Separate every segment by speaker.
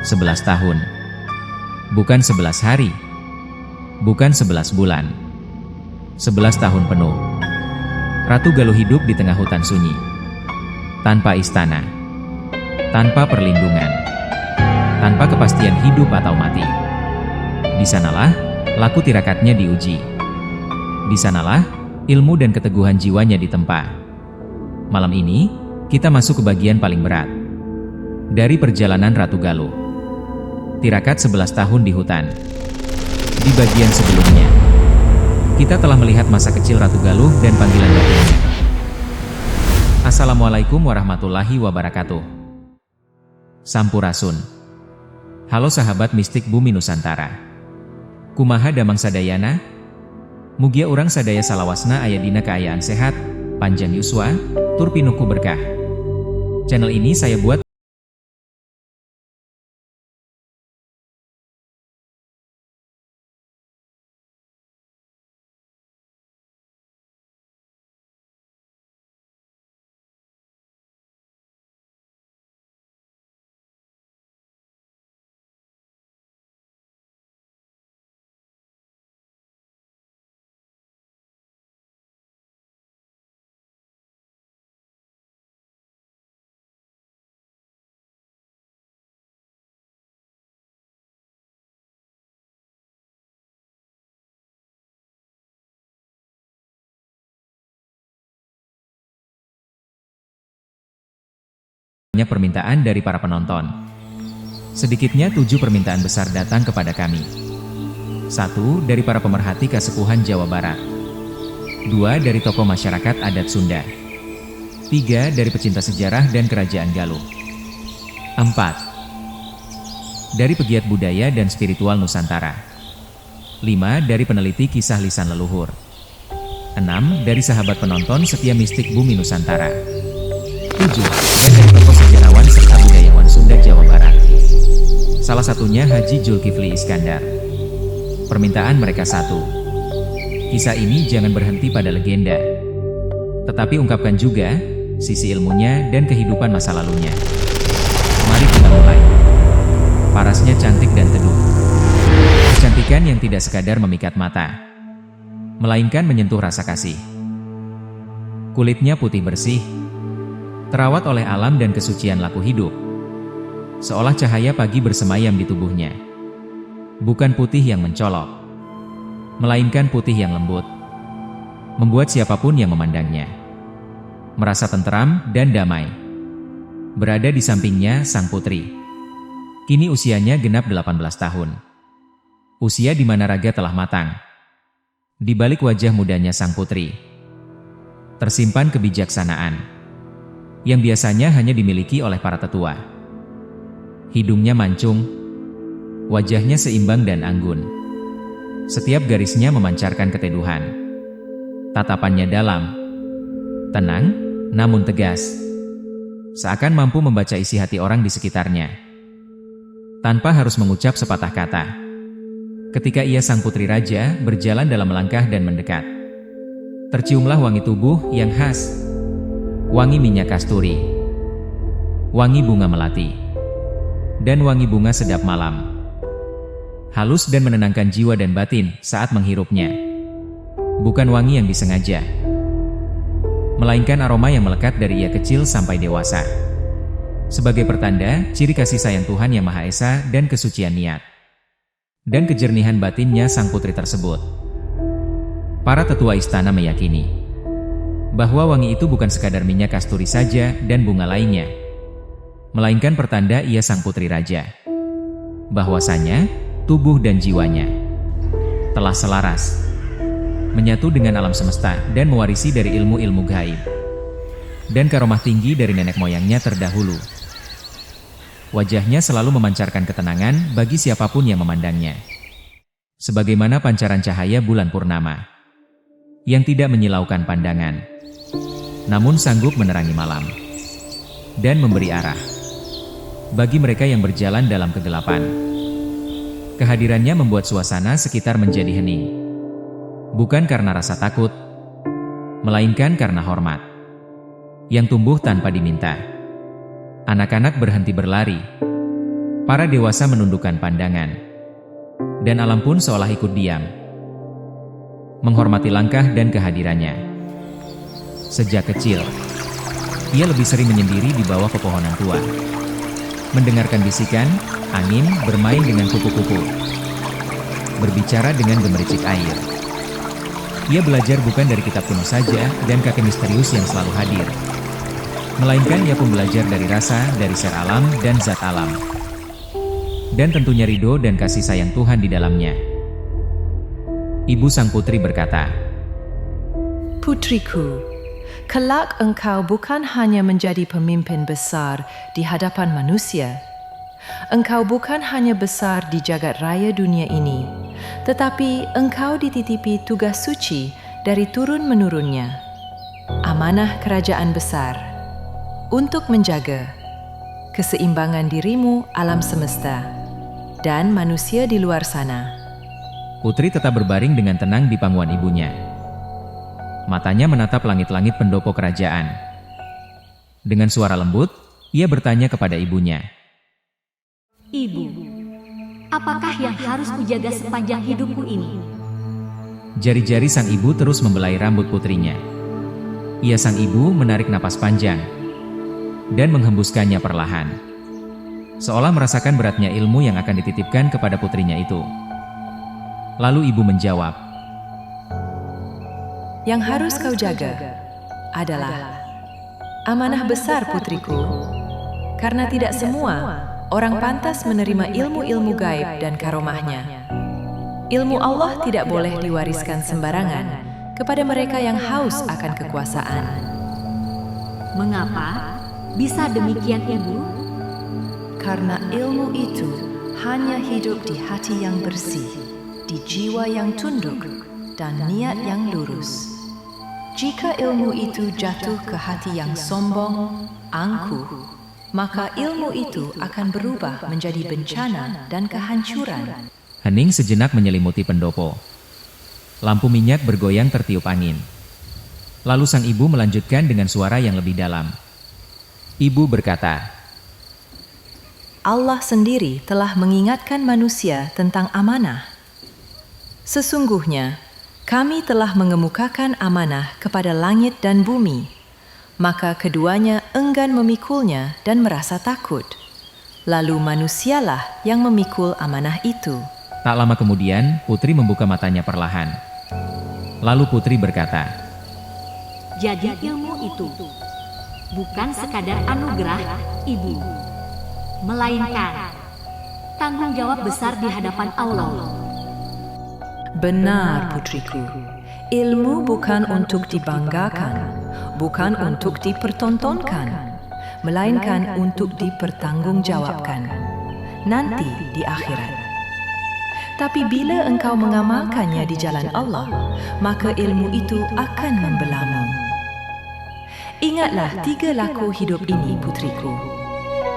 Speaker 1: 11 tahun. Bukan 11 hari. Bukan 11 bulan. 11 tahun penuh. Ratu Galuh hidup di tengah hutan sunyi. Tanpa istana. Tanpa perlindungan. Tanpa kepastian hidup atau mati. Di sanalah laku tirakatnya diuji. Di sanalah ilmu dan keteguhan jiwanya ditempa. Malam ini, kita masuk ke bagian paling berat dari perjalanan Ratu Galuh. Tirakat 11 tahun di hutan. Di bagian sebelumnya, kita telah melihat masa kecil Ratu Galuh dan panggilan batinnya. Assalamualaikum warahmatullahi wabarakatuh. Sampurasun. Halo sahabat mistik bumi Nusantara. Kumaha damang sadayana? Mugia urang sadaya salawasna aya dina kaayaan sehat, panjang yuswa, tur pinuhku berkah. Channel ini saya buat permintaan dari para penonton. Sedikitnya 7 permintaan besar datang kepada kami. 1 dari para pemerhati Kasepuhan Jawa Barat. 2 dari tokoh masyarakat adat Sunda. 3 dari pecinta sejarah dan kerajaan Galuh. 4 dari pegiat budaya dan spiritual Nusantara. 5 dari peneliti kisah lisan leluhur. 6 dari sahabat penonton setia mistik bumi Nusantara. 7 dari tokoh sejarawan serta budayawan Sunda Jawa Barat. Salah satunya Haji Zulkifli Iskandar. Permintaan mereka 1. Kisah ini jangan berhenti pada legenda, tetapi ungkapkan juga sisi ilmunya dan kehidupan masa lalunya. Mari kita mulai. Parasnya cantik dan teduh. Kecantikan yang tidak sekadar memikat mata, melainkan menyentuh rasa kasih. Kulitnya putih bersih, terawat oleh alam dan kesucian laku hidup. Seolah cahaya pagi bersemayam di tubuhnya. Bukan putih yang mencolok, melainkan putih yang lembut, membuat siapapun yang memandangnya merasa tentram dan damai. Berada di sampingnya sang putri. Kini usianya genap 18 tahun. Usia di mana raga telah matang. Di balik wajah mudanya sang putri tersimpan kebijaksanaan yang biasanya hanya dimiliki oleh para tetua. Hidungnya mancung, wajahnya seimbang dan anggun. Setiap garisnya memancarkan keteduhan. Tatapannya dalam, tenang, namun tegas. Seakan mampu membaca isi hati orang di sekitarnya, tanpa harus mengucap sepatah kata. Ketika ia sang putri raja berjalan dalam langkah dan mendekat, terciumlah wangi tubuh yang khas. Wangi minyak kasturi, wangi bunga melati, dan wangi bunga sedap malam. Halus dan menenangkan jiwa dan batin saat menghirupnya. Bukan wangi yang disengaja, melainkan aroma yang melekat dari ia kecil sampai dewasa. Sebagai pertanda, ciri kasih sayang Tuhan Yang Maha Esa dan kesucian niat dan kejernihan batinnya sang putri tersebut. Para tetua istana meyakini bahwa wangi itu bukan sekadar minyak kasturi saja dan bunga lainnya, melainkan pertanda ia sang putri raja. Bahwasanya, tubuh dan jiwanya telah selaras, menyatu dengan alam semesta dan mewarisi dari ilmu-ilmu gaib dan karomah tinggi dari nenek moyangnya terdahulu. Wajahnya selalu memancarkan ketenangan bagi siapapun yang memandangnya. Sebagaimana pancaran cahaya bulan purnama yang tidak menyilaukan pandangan, namun sanggup menerangi malam dan memberi arah bagi mereka yang berjalan dalam kegelapan. Kehadirannya membuat suasana sekitar menjadi hening, bukan karena rasa takut, melainkan karena hormat yang tumbuh tanpa diminta. Anak-anak berhenti berlari, Para dewasa menundukkan pandangan, dan alam pun seolah ikut diam, menghormati langkah dan kehadirannya. Sejak kecil, ia lebih sering menyendiri di bawah pepohonan tua, mendengarkan bisikan angin bermain dengan kupu-kupu, berbicara dengan gemericik air. Ia belajar bukan dari kitab kuno saja dan kakek misterius yang selalu hadir, melainkan ia pun belajar dari rasa, dari ser alam dan zat alam, dan tentunya ridho dan kasih sayang Tuhan di dalamnya. Ibu sang putri berkata,
Speaker 2: "Putriku, kelak engkau bukan hanya menjadi pemimpin besar di hadapan manusia. Engkau bukan hanya besar di jagat raya dunia ini, tetapi engkau dititipi tugas suci dari turun-menurunnya, amanah kerajaan besar, untuk menjaga keseimbangan dirimu alam semesta dan manusia di luar sana."
Speaker 1: Putri tetap berbaring dengan tenang di pangkuan ibunya. Matanya menatap langit-langit pendopo kerajaan. Dengan suara lembut, ia bertanya kepada ibunya,
Speaker 3: "Ibu, apakah yang harus kujaga sepanjang hidupku ini?"
Speaker 1: Jari-jari sang ibu terus membelai rambut putrinya. Ia sang ibu menarik napas panjang dan menghembuskannya perlahan, seolah merasakan beratnya ilmu yang akan dititipkan kepada putrinya itu. Lalu ibu menjawab,
Speaker 2: "Yang harus kau jaga adalah amanah besar, putriku, karena tidak semua orang pantas menerima ilmu-ilmu gaib dan karomahnya. Ilmu Allah tidak boleh diwariskan sembarangan kepada mereka yang haus akan kekuasaan."
Speaker 3: "Mengapa bisa demikian, Ibu?"
Speaker 2: Karena ilmu itu hanya hidup di hati yang bersih, di jiwa yang tunduk, dan niat yang lurus. Jika ilmu itu jatuh ke hati yang sombong, angkuh, maka ilmu itu akan berubah menjadi bencana dan kehancuran.
Speaker 1: Hening sejenak menyelimuti pendopo. Lampu minyak bergoyang tertiup angin. Lalu sang ibu melanjutkan dengan suara yang lebih dalam. Ibu berkata,
Speaker 2: Allah sendiri telah mengingatkan manusia tentang amanah. Sesungguhnya, kami telah mengemukakan amanah kepada langit dan bumi, maka keduanya enggan memikulnya dan merasa takut. Lalu manusialah yang memikul amanah itu.
Speaker 1: Tak lama kemudian, putri membuka matanya perlahan. Lalu putri berkata,
Speaker 3: "Jadi ilmu itu bukan sekadar anugerah, Ibu, melainkan tanggung jawab besar di hadapan Allah."
Speaker 2: Benar, putriku. Ilmu bukan untuk dibanggakan, bukan untuk dipertontonkan, melainkan untuk dipertanggungjawabkan nanti di akhirat. Tapi bila engkau mengamalkannya di jalan Allah, maka ilmu itu akan membelamu. Ingatlah 3 laku hidup ini, putriku.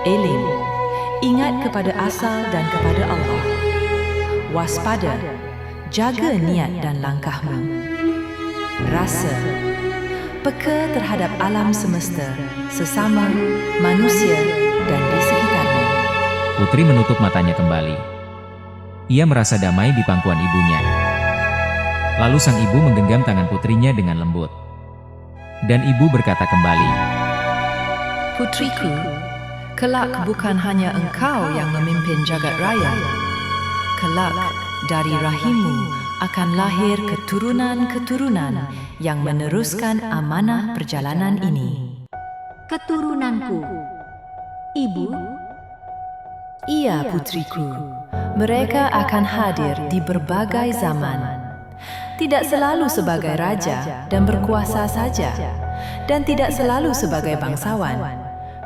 Speaker 2: Ilim, ingat kepada asal dan kepada Allah. Waspada, jaga niat dan langkahmu. Rasa, peka terhadap alam semesta, sesama, manusia, dan di sekitarmu.
Speaker 1: Putri menutup matanya kembali. Ia merasa damai di pangkuan ibunya. Lalu sang ibu menggenggam tangan putrinya dengan lembut. Dan ibu berkata kembali,
Speaker 2: Putriku, kelak bukan hanya engkau yang memimpin jagat raya. Kelak, dari rahimmu akan lahir keturunan-keturunan yang meneruskan amanah perjalanan ini.
Speaker 3: Keturunanku, Ibu?
Speaker 2: Iya, putriku. Mereka akan hadir di berbagai zaman. Tidak selalu sebagai raja dan berkuasa saja, dan tidak selalu sebagai bangsawan,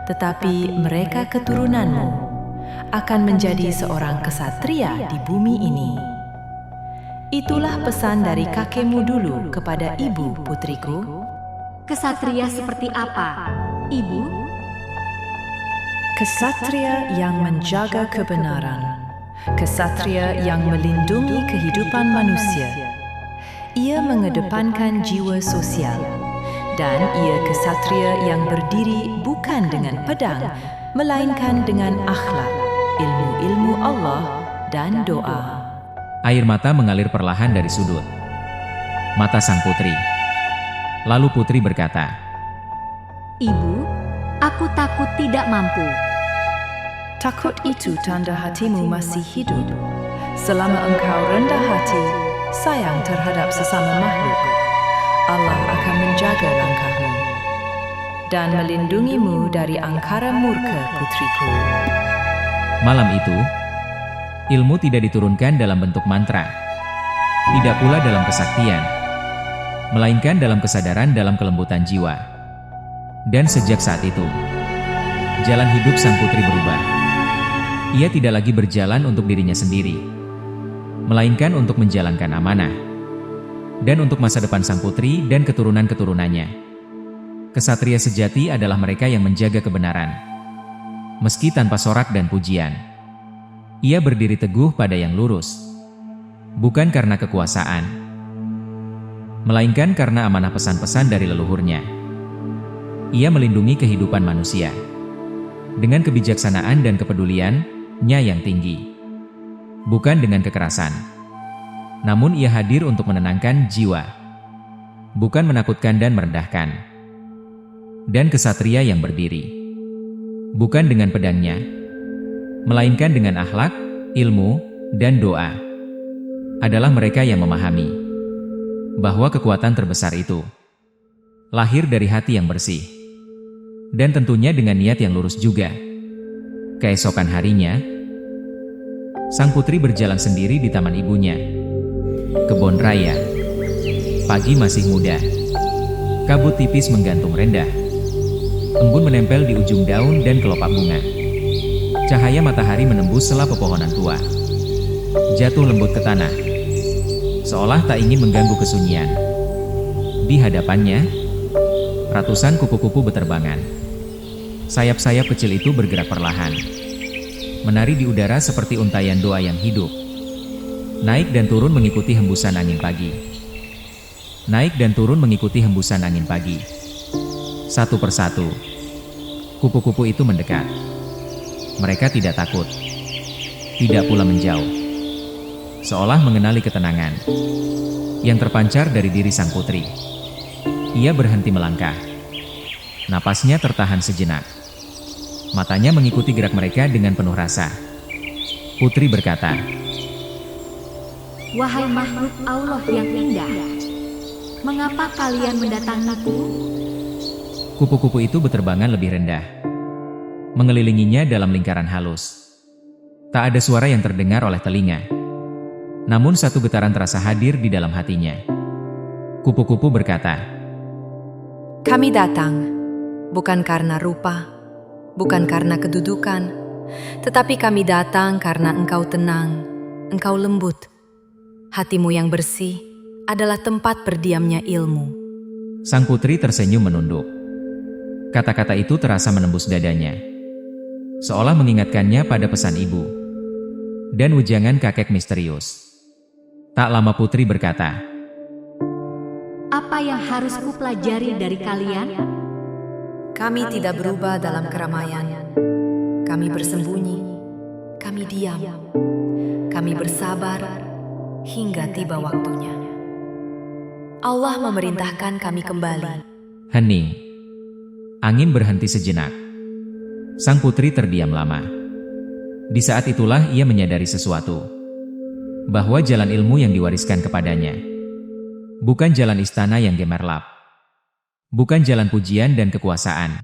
Speaker 2: tetapi mereka keturunanmu akan menjadi seorang kesatria di bumi ini. Itulah pesan dari kakekmu dulu kepada ibu, putriku.
Speaker 3: Kesatria seperti apa, Ibu?
Speaker 2: Kesatria yang menjaga kebenaran, kesatria yang melindungi kehidupan manusia. Ia mengedepankan jiwa sosial, dan ia kesatria yang berdiri bukan dengan pedang, melainkan dengan akhlak, ilmu-ilmu Allah dan doa.
Speaker 1: Air mata mengalir perlahan dari sudut mata sang putri. Lalu putri berkata,
Speaker 3: Ibu, aku takut tidak mampu.
Speaker 2: Takut itu tanda hatimu masih hidup. Selama engkau rendah hati, sayang terhadap sesama makhluk, Allah akan menjaga langkahmu dan melindungimu dari angkara murka putriku.
Speaker 1: malam itu, ilmu tidak diturunkan dalam bentuk mantra, tidak pula dalam kesaktian, melainkan dalam kesadaran dalam kelembutan jiwa. Dan sejak saat itu, jalan hidup sang putri berubah. Ia tidak lagi berjalan untuk dirinya sendiri, melainkan untuk menjalankan amanah, dan untuk masa depan sang putri dan keturunan-keturunannya. Kesatria sejati adalah mereka yang menjaga kebenaran, meski tanpa sorak dan pujian. Ia berdiri teguh pada yang lurus, bukan karena kekuasaan, melainkan karena amanah pesan-pesan dari leluhurnya. Ia melindungi kehidupan manusia dengan kebijaksanaan dan kepeduliannya yang tinggi, bukan dengan kekerasan. Namun ia hadir untuk menenangkan jiwa, bukan menakutkan dan merendahkan. Dan kesatria yang berdiri, bukan dengan pedangnya, melainkan dengan akhlak, ilmu, dan doa, adalah mereka yang memahami bahwa kekuatan terbesar itu lahir dari hati yang bersih, dan tentunya dengan niat yang lurus juga. Keesokan harinya, sang putri berjalan sendiri di taman ibunya. Kebun raya. Pagi masih muda. Kabut tipis menggantung rendah. Embun menempel di ujung daun dan kelopak bunga. Cahaya matahari menembus sela pepohonan tua, jatuh lembut ke tanah, seolah tak ingin mengganggu kesunyian. Di hadapannya, ratusan kupu-kupu beterbangan. Sayap-sayap kecil itu bergerak perlahan, menari di udara seperti untayan doa yang hidup. Naik dan turun mengikuti hembusan angin pagi. Naik dan turun mengikuti hembusan angin pagi. Satu persatu, kupu-kupu itu mendekat. Mereka tidak takut, tidak pula menjauh. Seolah mengenali ketenangan yang terpancar dari diri sang putri. Ia berhenti melangkah. Napasnya tertahan sejenak. Matanya mengikuti gerak mereka dengan penuh rasa. Putri berkata,
Speaker 3: Wahai makhluk Allah yang indah, mengapa kalian mendatangiku?
Speaker 1: kupu-kupu itu beterbangan lebih rendah, mengelilinginya dalam lingkaran halus. Tak ada suara yang terdengar oleh telinga, namun satu getaran terasa hadir di dalam hatinya. Kupu-kupu berkata,
Speaker 2: Kami datang, bukan karena rupa, bukan karena kedudukan, tetapi kami datang karena engkau tenang, engkau lembut. Hatimu yang bersih adalah tempat berdiamnya ilmu.
Speaker 1: Sang putri tersenyum menunduk. Kata-kata itu terasa menembus dadanya, seolah mengingatkannya pada pesan ibu dan wejangan kakek misterius. Tak lama putri berkata,
Speaker 3: Apa yang harus kupelajari dari kalian?
Speaker 2: Kami tidak berubah dalam keramaian. Kami bersembunyi, kami diam, kami bersabar hingga tiba waktunya. Allah memerintahkan kami kembali.
Speaker 1: hening. Angin berhenti sejenak. Sang putri terdiam lama. Di saat itulah ia menyadari sesuatu, bahwa jalan ilmu yang diwariskan kepadanya bukan jalan istana yang gemerlap, bukan jalan pujian dan kekuasaan.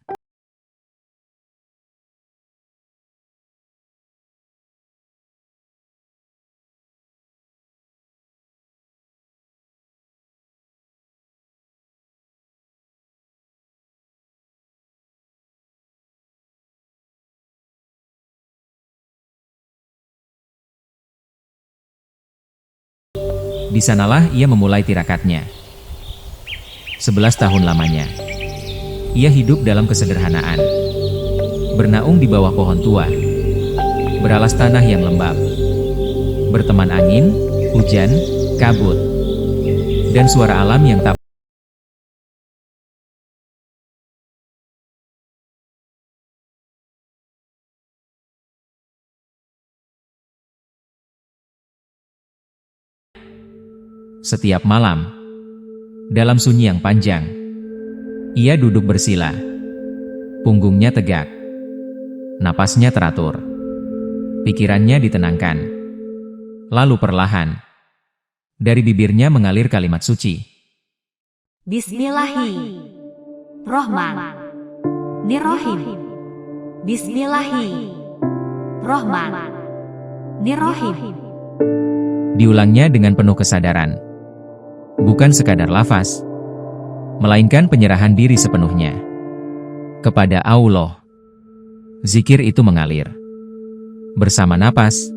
Speaker 1: Di sanalah ia memulai tirakatnya. 11 tahun lamanya, ia hidup dalam kesederhanaan, bernaung di bawah pohon tua, beralas tanah yang lembab, berteman angin, hujan, kabut, dan suara alam yang tak Setiap malam, dalam sunyi yang panjang, ia duduk bersila. Punggungnya tegak, napasnya teratur, pikirannya ditenangkan. Lalu perlahan, dari bibirnya mengalir kalimat suci.
Speaker 3: Bismillahirrohmanirrohim. Bismillahirrohmanirrohim.
Speaker 1: Diulangnya dengan penuh kesadaran. Bukan sekadar lafaz, melainkan penyerahan diri sepenuhnya kepada Allah. Zikir itu mengalir bersama napas,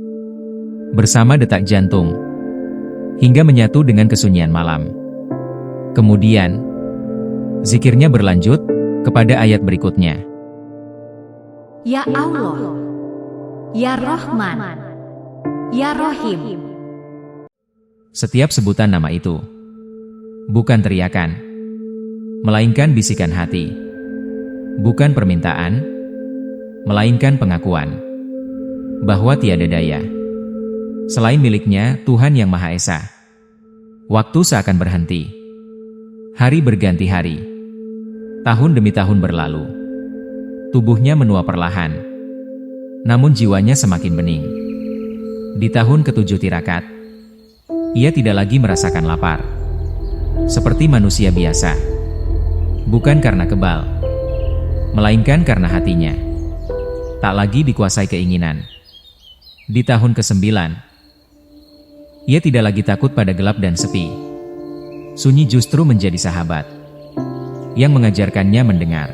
Speaker 1: bersama detak jantung, hingga menyatu dengan kesunyian malam. Kemudian, zikirnya berlanjut kepada ayat berikutnya.
Speaker 3: Ya Allah, Ya Rahman, Ya Rahim.
Speaker 1: Setiap sebutan nama itu bukan teriakan, melainkan bisikan hati. Bukan permintaan, melainkan pengakuan bahwa tiada daya selain miliknya, Tuhan yang Maha Esa. Waktu seakan berhenti. Hari berganti hari. Tahun demi tahun berlalu. Tubuhnya menua perlahan. Namun jiwanya semakin bening. Di tahun ke-7 tirakat, ia tidak lagi merasakan lapar. Seperti manusia biasa. Bukan karena kebal, melainkan karena hatinya tak lagi dikuasai keinginan. Di tahun ke-9, ia tidak lagi takut pada gelap dan sepi. Sunyi justru menjadi sahabat yang mengajarkannya mendengar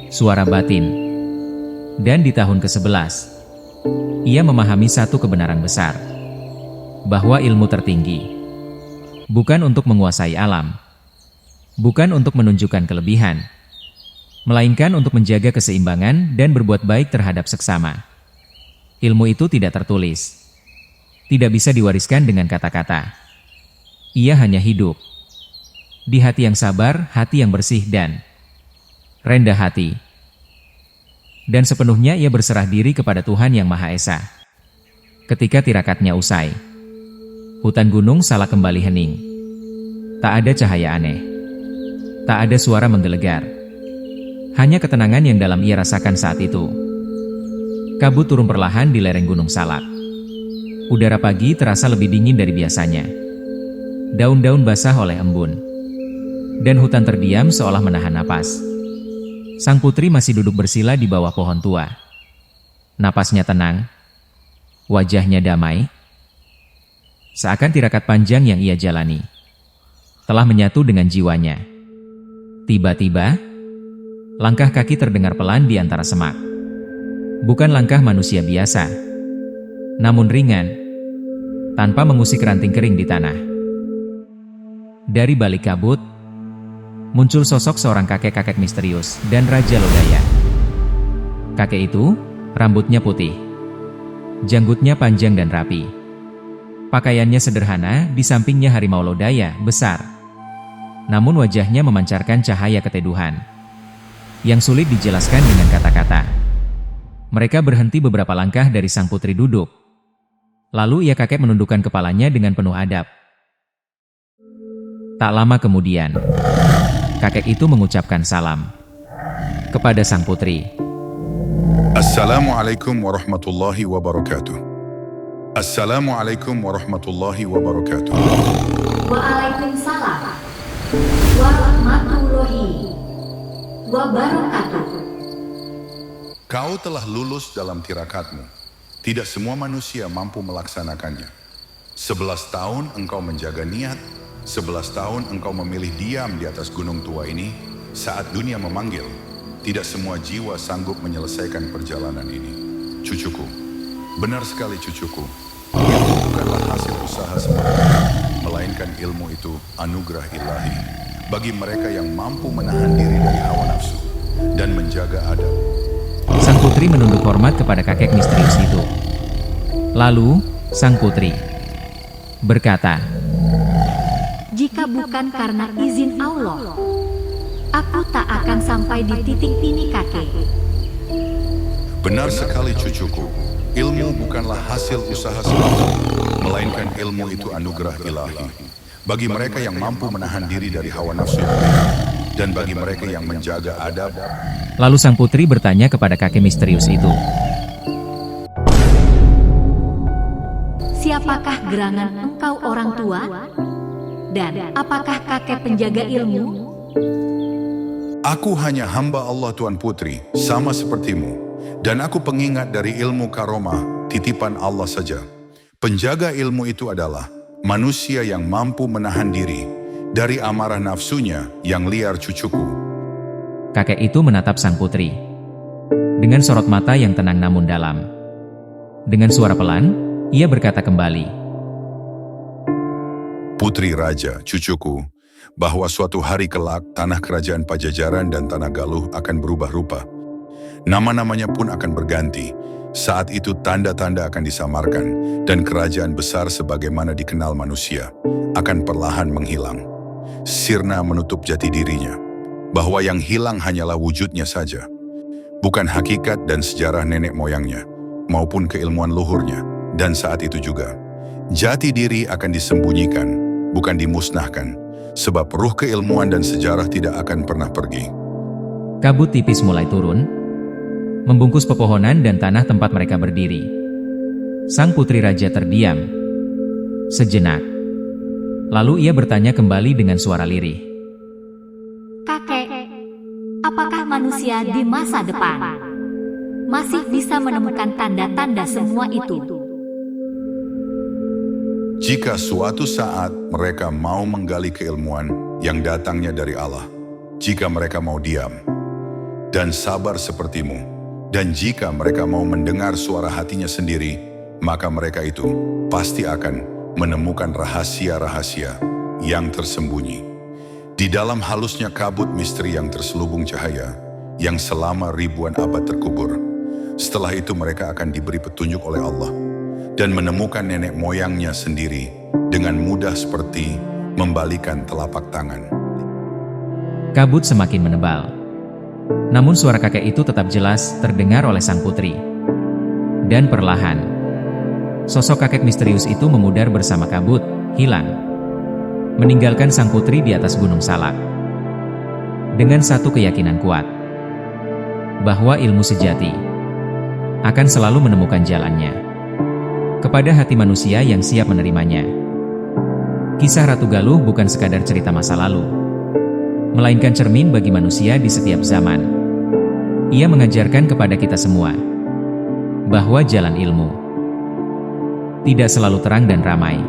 Speaker 1: suara batin. Dan di tahun ke-11, ia memahami satu kebenaran besar, bahwa ilmu tertinggi bukan untuk menguasai alam, bukan untuk menunjukkan kelebihan, melainkan untuk menjaga keseimbangan dan berbuat baik terhadap seksama. Ilmu itu tidak tertulis, tidak bisa diwariskan dengan kata-kata. Ia hanya hidup di hati yang sabar, hati yang bersih dan rendah hati. Dan sepenuhnya ia berserah diri kepada Tuhan yang Maha Esa. Ketika tirakatnya usai, hutan gunung Salak kembali hening. Tak ada cahaya aneh, tak ada suara menggelegar. Hanya ketenangan yang dalam ia rasakan saat itu. Kabut turun perlahan di lereng gunung Salak. Udara pagi terasa lebih dingin dari biasanya. Daun-daun basah oleh embun. Dan hutan terdiam seolah menahan napas. Sang putri masih duduk bersila di bawah pohon tua. Napasnya tenang. Wajahnya damai. Seakan tirakat panjang yang ia jalani telah menyatu dengan jiwanya. Tiba-tiba, langkah kaki terdengar pelan di antara semak. Bukan langkah manusia biasa, namun ringan, tanpa mengusik ranting kering di tanah. Dari balik kabut, muncul sosok seorang kakek-kakek misterius dan Raja Lodaya. Kakek itu, rambutnya putih, janggutnya panjang dan rapi. Pakaiannya sederhana, di sampingnya harimau Lodaya besar. Namun wajahnya memancarkan cahaya keteduhan yang sulit dijelaskan dengan kata-kata. Mereka berhenti beberapa langkah dari sang putri duduk. Lalu ia kakek menundukkan kepalanya dengan penuh adab. Tak lama kemudian, kakek itu mengucapkan salam kepada sang putri.
Speaker 4: Assalamualaikum warahmatullahi wabarakatuh. Assalamualaikum warahmatullahi wabarakatuh.
Speaker 3: Waalaikumsalam warahmatullahi wabarakatuh.
Speaker 4: Kau telah lulus dalam tirakatmu. Tidak semua manusia mampu melaksanakannya. 11 tahun engkau menjaga niat, 11 tahun engkau memilih diam di atas gunung tua ini. Saat dunia memanggil, tidak semua jiwa sanggup menyelesaikan perjalanan ini. Cucuku, benar sekali cucuku. Ilmu bukanlah hasil usaha semata, melainkan ilmu itu anugerah ilahi bagi mereka yang mampu menahan diri dari hawa nafsu dan menjaga adab.
Speaker 1: Sang putri menunduk hormat kepada kakek misterius itu. Lalu, sang putri berkata,
Speaker 3: Jika bukan karena izin Allah, aku tak akan sampai di titik ini, kakek.
Speaker 4: Benar sekali cucuku. Ilmu bukanlah hasil usaha semata, melainkan ilmu itu anugerah ilahi bagi mereka yang mampu menahan diri dari hawa nafsu, dan bagi mereka yang menjaga adab.
Speaker 1: Lalu sang putri bertanya kepada kakek misterius itu.
Speaker 3: Siapakah gerangan engkau orang tua? Dan apakah kakek penjaga ilmu?
Speaker 4: Aku hanya hamba Allah Tuan Putri, sama sepertimu. Dan aku pengingat dari ilmu karomah, titipan Allah saja. Penjaga ilmu itu adalah manusia yang mampu menahan diri dari amarah nafsunya yang liar, cucuku.
Speaker 1: Kakek itu menatap sang putri dengan sorot mata yang tenang namun dalam. Dengan suara pelan, ia berkata kembali,
Speaker 4: Putri Raja, cucuku, bahwa suatu hari kelak tanah kerajaan Pajajaran dan tanah Galuh akan berubah rupa. Nama-namanya pun akan berganti. Saat itu tanda-tanda akan disamarkan dan kerajaan besar sebagaimana dikenal manusia akan perlahan menghilang. Sirna menutup jati dirinya, bahwa yang hilang hanyalah wujudnya saja, bukan hakikat dan sejarah nenek moyangnya, maupun keilmuan luhurnya. Dan saat itu juga, jati diri akan disembunyikan, bukan dimusnahkan, sebab ruh keilmuan dan sejarah tidak akan pernah pergi.
Speaker 1: Kabut tipis mulai turun, membungkus pepohonan dan tanah tempat mereka berdiri. Sang putri raja terdiam sejenak. Lalu ia bertanya kembali dengan suara lirih.
Speaker 3: Kakek, apakah manusia di masa depan masih bisa menemukan tanda-tanda semua itu?
Speaker 4: Jika suatu saat mereka mau menggali keilmuan yang datangnya dari Allah, jika mereka mau diam dan sabar sepertimu, dan jika mereka mau mendengar suara hatinya sendiri, maka mereka itu pasti akan menemukan rahasia-rahasia yang tersembunyi di dalam halusnya kabut misteri yang terselubung cahaya yang selama ribuan abad terkubur. Setelah itu mereka akan diberi petunjuk oleh Allah dan menemukan nenek moyangnya sendiri dengan mudah seperti membalikan telapak tangan.
Speaker 1: Kabut semakin menebal. Namun suara kakek itu tetap jelas terdengar oleh sang putri. Dan perlahan, sosok kakek misterius itu memudar bersama kabut, hilang. Meninggalkan sang putri di atas gunung Salak. Dengan satu keyakinan kuat, bahwa ilmu sejati akan selalu menemukan jalannya kepada hati manusia yang siap menerimanya. Kisah Ratu Galuh bukan sekadar cerita masa lalu, melainkan cermin bagi manusia di setiap zaman. Ia mengajarkan kepada kita semua bahwa jalan ilmu tidak selalu terang dan ramai.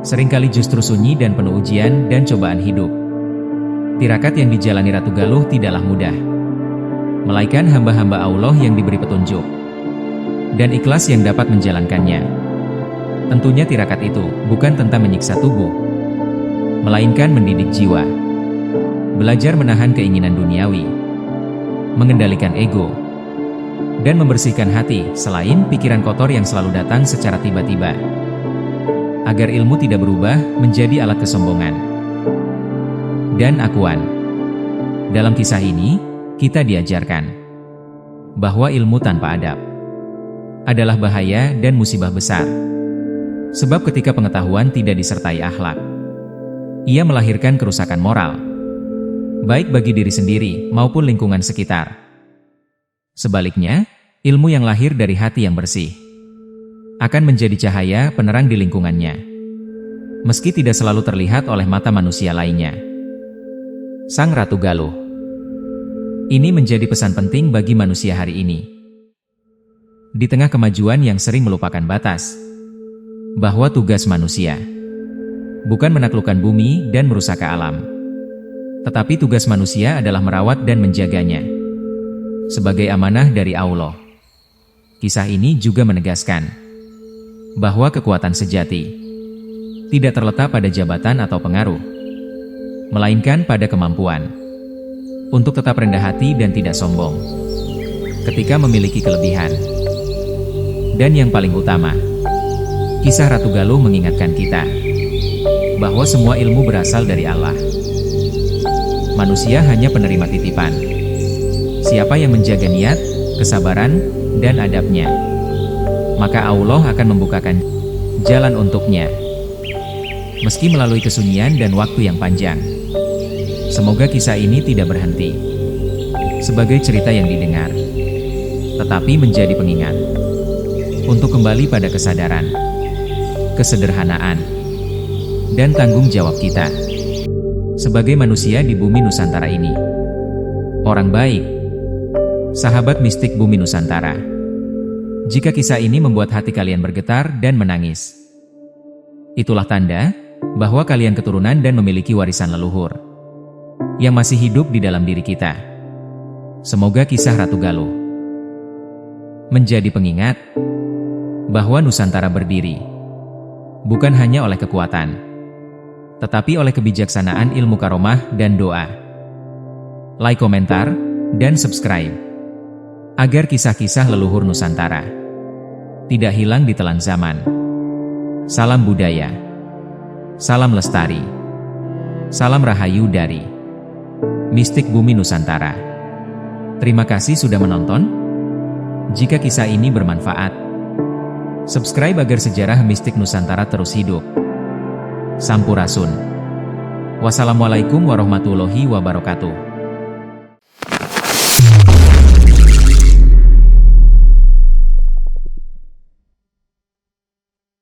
Speaker 1: Seringkali justru sunyi dan penuh ujian dan cobaan hidup. Tirakat yang dijalani Ratu Galuh tidaklah mudah, melainkan hamba-hamba Allah yang diberi petunjuk dan ikhlas yang dapat menjalankannya. Tentunya tirakat itu bukan tentang menyiksa tubuh, melainkan mendidik jiwa. Belajar menahan keinginan duniawi, mengendalikan ego, dan membersihkan hati selain pikiran kotor yang selalu datang secara tiba-tiba. Agar ilmu tidak berubah menjadi alat kesombongan dan akuan. Dalam kisah ini, kita diajarkan bahwa ilmu tanpa adab adalah bahaya dan musibah besar. Sebab ketika pengetahuan tidak disertai akhlak, ia melahirkan kerusakan moral, baik bagi diri sendiri maupun lingkungan sekitar. Sebaliknya, ilmu yang lahir dari hati yang bersih akan menjadi cahaya penerang di lingkungannya, meski tidak selalu terlihat oleh mata manusia lainnya. Sang Ratu Galuh. Ini menjadi pesan penting bagi manusia hari ini. Di tengah kemajuan yang sering melupakan batas, bahwa tugas manusia bukan menaklukkan bumi dan merusak alam, tetapi tugas manusia adalah merawat dan menjaganya sebagai amanah dari Allah. Kisah ini juga menegaskan bahwa kekuatan sejati tidak terletak pada jabatan atau pengaruh, melainkan pada kemampuan untuk tetap rendah hati dan tidak sombong ketika memiliki kelebihan. Dan yang paling utama, kisah Ratu Galuh mengingatkan kita bahwa semua ilmu berasal dari Allah. Manusia hanya penerima titipan. Siapa yang menjaga niat, kesabaran, dan adabnya, maka Allah akan membukakan jalan untuknya. meski melalui kesunyian dan waktu yang panjang. Semoga kisah ini tidak berhenti sebagai cerita yang didengar, tetapi menjadi pengingat untuk kembali pada kesadaran, kesederhanaan, dan tanggung jawab kita sebagai manusia di bumi Nusantara ini. Orang baik, sahabat mistik bumi Nusantara. Jika kisah ini membuat hati kalian bergetar dan menangis, itulah tanda bahwa kalian keturunan dan memiliki warisan leluhur yang masih hidup di dalam diri kita. Semoga kisah Ratu Galuh menjadi pengingat bahwa Nusantara berdiri bukan hanya oleh kekuatan, tetapi oleh kebijaksanaan, ilmu karomah, dan doa. Like, komentar, dan subscribe agar kisah-kisah leluhur Nusantara tidak hilang di telan zaman. Salam budaya, salam lestari, salam rahayu dari Mistik Bumi Nusantara. Terima kasih sudah menonton. Jika kisah ini bermanfaat, subscribe agar sejarah mistik Nusantara terus hidup. Sampurasun. Wassalamualaikum warahmatullahi wabarakatuh.